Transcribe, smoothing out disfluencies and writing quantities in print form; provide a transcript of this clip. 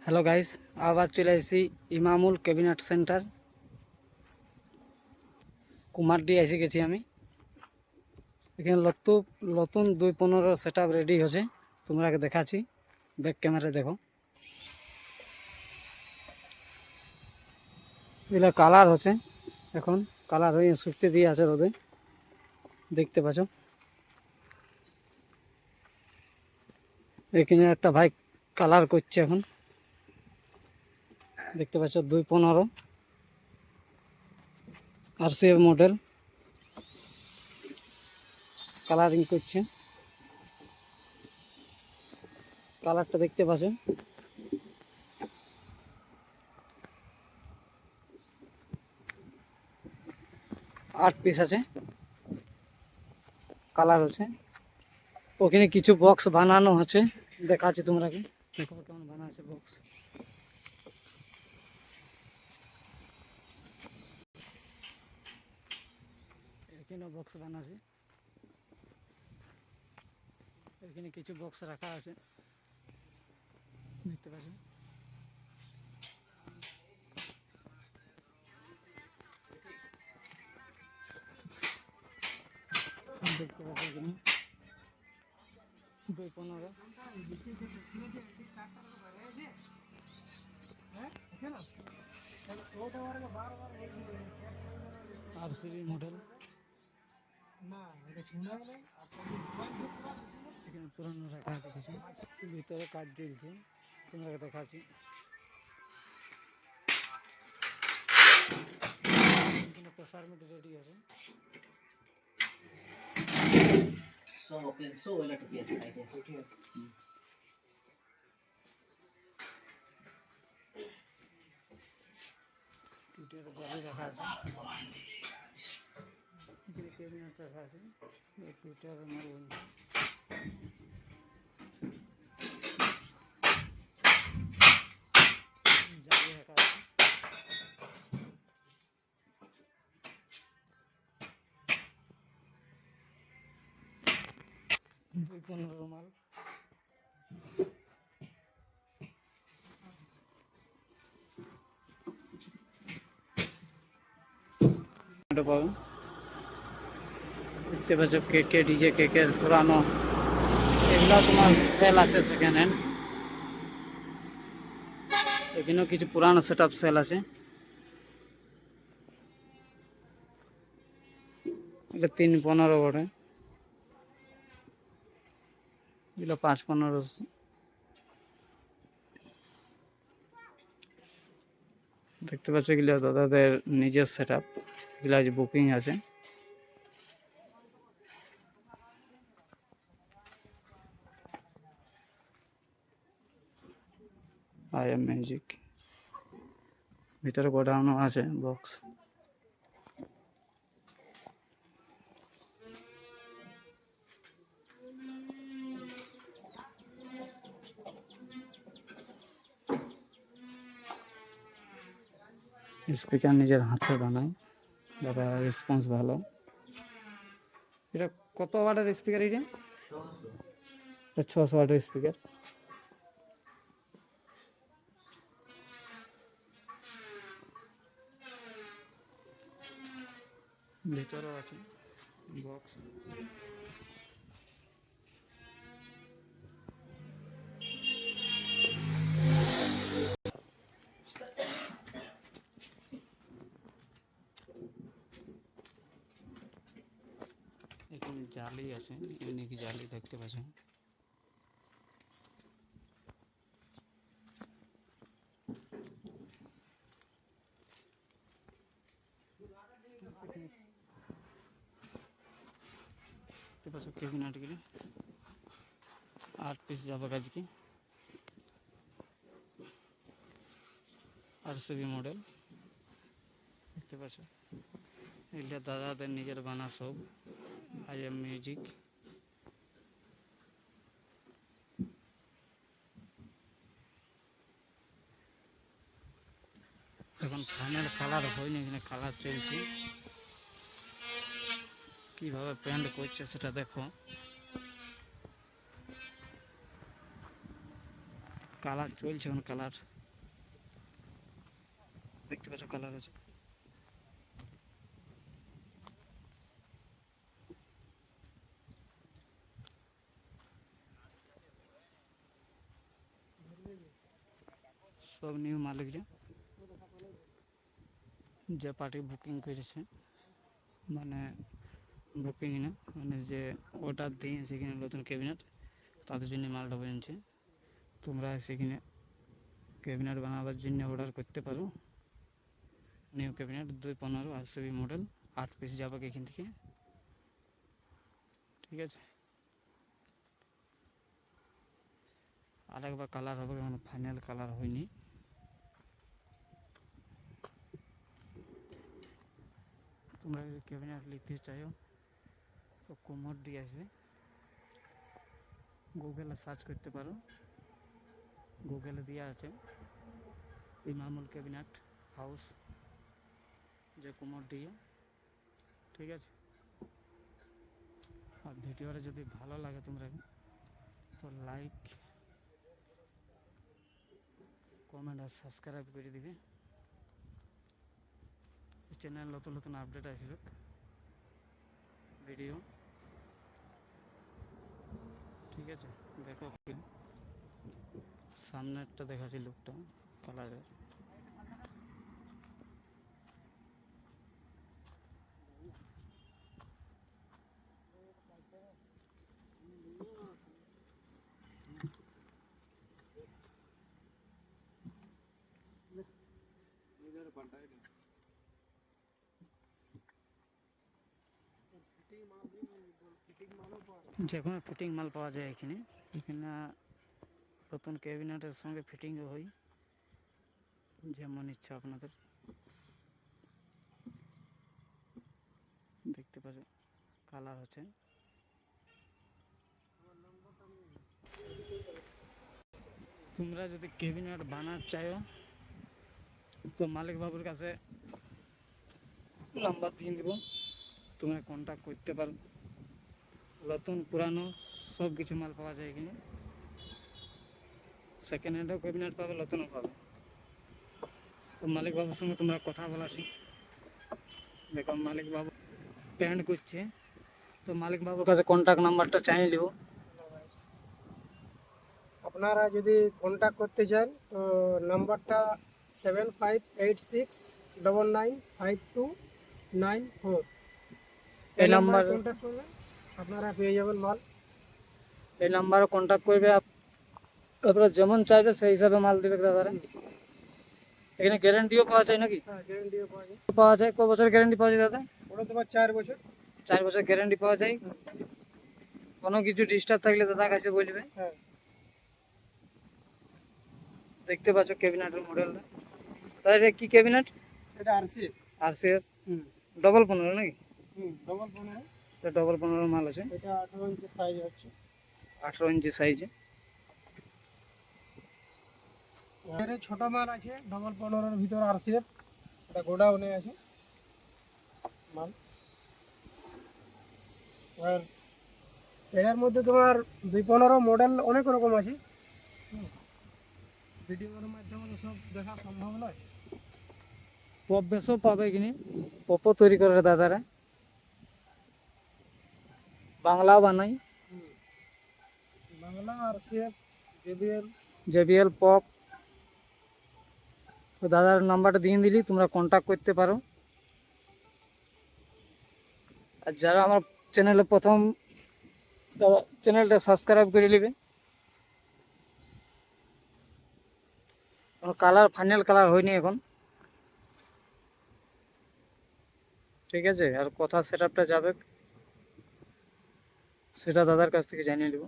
Hello guys, আবার চলে এসেছি ইমামুল ক্যাবিনেট সেন্টার কুমারডি এসে গেছি আমি। এখানে নতুন 2.15 সেট আপ রেডি হচ্ছে, তোমরাকে দেখাচ্ছি। ব্যাক ক্যামেরা দেখো, এগুলো কালার হচ্ছে, এখন কালার হয়ে শুকতে দিয়ে আছে রোদে, দেখতে পাচ্ছ। এখানে একটা ভাই কালার করছে এখন, দেখতে পাচ্ছ 2.15 RCF মডেল কালারিং করছে। কালারটা দেখতে পাচ্ছ, 8 পিস আছে, কালার হচ্ছে। ওখানে কিছু বক্স বানানো হচ্ছে, দেখাচ্ছি তোমরা কি দেখো কেমন বানা আছে বক্স। এখানে বক্স বানাছে, এখানে কিছু বক্স রাখা আছে, দেখতে পাচ্ছেন। দেখতে পাচ্ছেন এখানে 2.15 RCB মডেল। এখানে পুরানো রাখা আছে কিছু, ভিতরে কাজ চলছে, তোমাকে দেখাচ্ছি। এখানে প্রেসার মিট রেডি আছে। টুইটারে জালি রাখা আছে, ক্যাবিনেট রাখা আছে, টুইটার মারবেন। জালি রাখা আছে, দুই 15 মাল। পাবেন, দেখতে পাচ্ছ কেকে ডিজে কেকের পুরানো, এগুলা তোমার সেল আছে সেকেন্ড হ্যান্ড। এখানেও কিছু পুরানো সেট আপ সেল আছে। এটা 3.15 বটে, এগুলো 5.15। দেখতে পাচ্ছ এগুলো দাদাদের নিজের সেট আপ, এগুলো আজ বুকিং আছে। IM মিউজিক, ভিতরে গোডাউনও আছে বক্স। স্পিকার নিজের হাতে বানায়, দাদা রেসপন্স ভালো। এটা কত ওয়াটের স্পিকার? এটা 600 ওয়াটের স্পিকার। ভিতরেও আছে বক্স। এখানে জালি আছে, ইউনিক জালি দেখতে পাচ্ছেন। দেখতে পাচ্ছ ক্যাবিনেট গুলি 8 পিস যাবে আজকে, RCB মডেল। দেখতে পাচ্ছ এগুলো দাদাদের নিজের বানা সব, IM মিউজিক। এখন ফ্যানের কালার হয়নি, এখানে কালার চলছে, কিভাবে পেন্ট করছে সেটা দেখো। কালার চলছে, এখন কালার দেখতে পাচ্ছ, কালার আছে। সব নিউ মালিক যে পার্টি বুকিং করেছে, মানে বুকিং না, মানে যে অর্ডার দিয়ে সেখানে নতুন ক্যাবিনেট তাদের জন্য মালটা বানিয়েছে। তোমরা সেখানে ক্যাবিনেট বানাবার জন্য অর্ডার করতে পারো। New cabinet 215 RCB model, 8 piece যাবে এখান থেকে। ঠিক আছে, আরেকবার কালার হবে, এখন ফাইনাল কালার হয়নি। তোমরা যদি ক্যাবিনেট নিতে চাও তো কোমোড দিয়ে আসবে, গুগলে সার্চ করতে পারো, গুগলে দেওয়া আছে ইমামুল ক্যাবিনেট হাউস যে কোমোড দিয়ে। ঠিক আছে, আর ভিডিওটা যদি ভালো লাগে তোমরা তো লাইক, কমেন্ট আর সাবস্ক্রাইব করে দিবে। চ্যানেল নতুন নতুন আপডেট আসবে ভিডিও। ঠিক আছে, দেখো সামনে একটা দেখাচ্ছি লুকটা কালারের। যে কোনো ফিটিং মাল পাওয়া যায় এখানে। এখানে নতুন ক্যাবিনেটের সঙ্গে ফিটিংও হয়, যেমন ইচ্ছা আপনাদের। দেখতে পাচ্ছ কালার হচ্ছে। তোমরা যদি ক্যাবিনেট বানাতে চাও তো মালিক বাবুর কাছে নাম্বার দিয়ে দেবো, তোমরা কন্ট্যাক্ট করতে পারো। নতুন পুরানো সব কিছু মাল পাওয়া যায় এখানে। সেকেন্ড হ্যান্ডও ক্যাবিনেট পাবে, নতুনও পাবে। তো মালিক বাবুর সঙ্গে তোমরা কথা বলাছি। দেখো মালিক বাবু পেমেন্ট করছে, তো মালিক বাবুর কাছে কন্ট্যাক্ট নাম্বারটা চাই নিব। আপনারা যদি কন্ট্যাক্ট করতে চান তো নাম্বারটা 7586995294। এই নাম্বার কন্ট্যাক্ট করবেন, আপনারা পেয়ে যাবেন মাল। এই নাম্বারে কন্ট্যাক্ট করবে, আপনারা যেমন চাইবে সেই হিসাবে মাল দেবে দাদারা। এখানে গ্যারান্টিও পাওয়া যায় নাকি? হ্যাঁ, গ্যারেন্টিও পাওয়া যায়। পাওয়া যায়, ক বছর গ্যারান্টি পাওয়া যায় দাদা? ওটা তোমার 4 বছর। 4 বছর গ্যারান্টি পাওয়া যায়। কোনো কিছু ডিস্টার্ব থাকলে দাদা কাছে বলবে। হ্যাঁ, দেখতে পাচ্ছ ক্যাবিনেটের মডেলটা। দাদা এটা কি ক্যাবিনেট? এটা আরসি। RCF ডবল 15 নাকি? ডবল 15। এটা ডবল 15 মাল আছে। এটা 18 ইঞ্চি সাইজ হচ্ছে। 18 ইঞ্চি সাইজে। এর ছোট মাল আছে ডবল 15-এর ভিতর আরসিএফ, এটা গোডাউনে আছে মাল। আর এর মধ্যে তোমার 215 মডেল অনেক রকম আছে। ভিডিওর মাধ্যমে তো সব দেখা সম্ভব নয়। পপ বেসও পাবে এখানে, পপও তৈরি করে দাদারা, বাংলাও বানাই। Bangla RCF, JBL. JBL pop. তো দাদার নাম্বারটা দিয়ে দিলি, তোমরা কন্ট্যাক্ট করতে পারো। আর যারা আমার চ্যানেলে প্রথম, তারা চ্যানেলটা সাবস্ক্রাইব করে নেবে। কালার ফাইনাল কালার হয়নি এখন। ঠিক আছে, আর কথা সেটআপটা যাবে সেটা দাদার কাছ থেকে জানিয়ে নেব।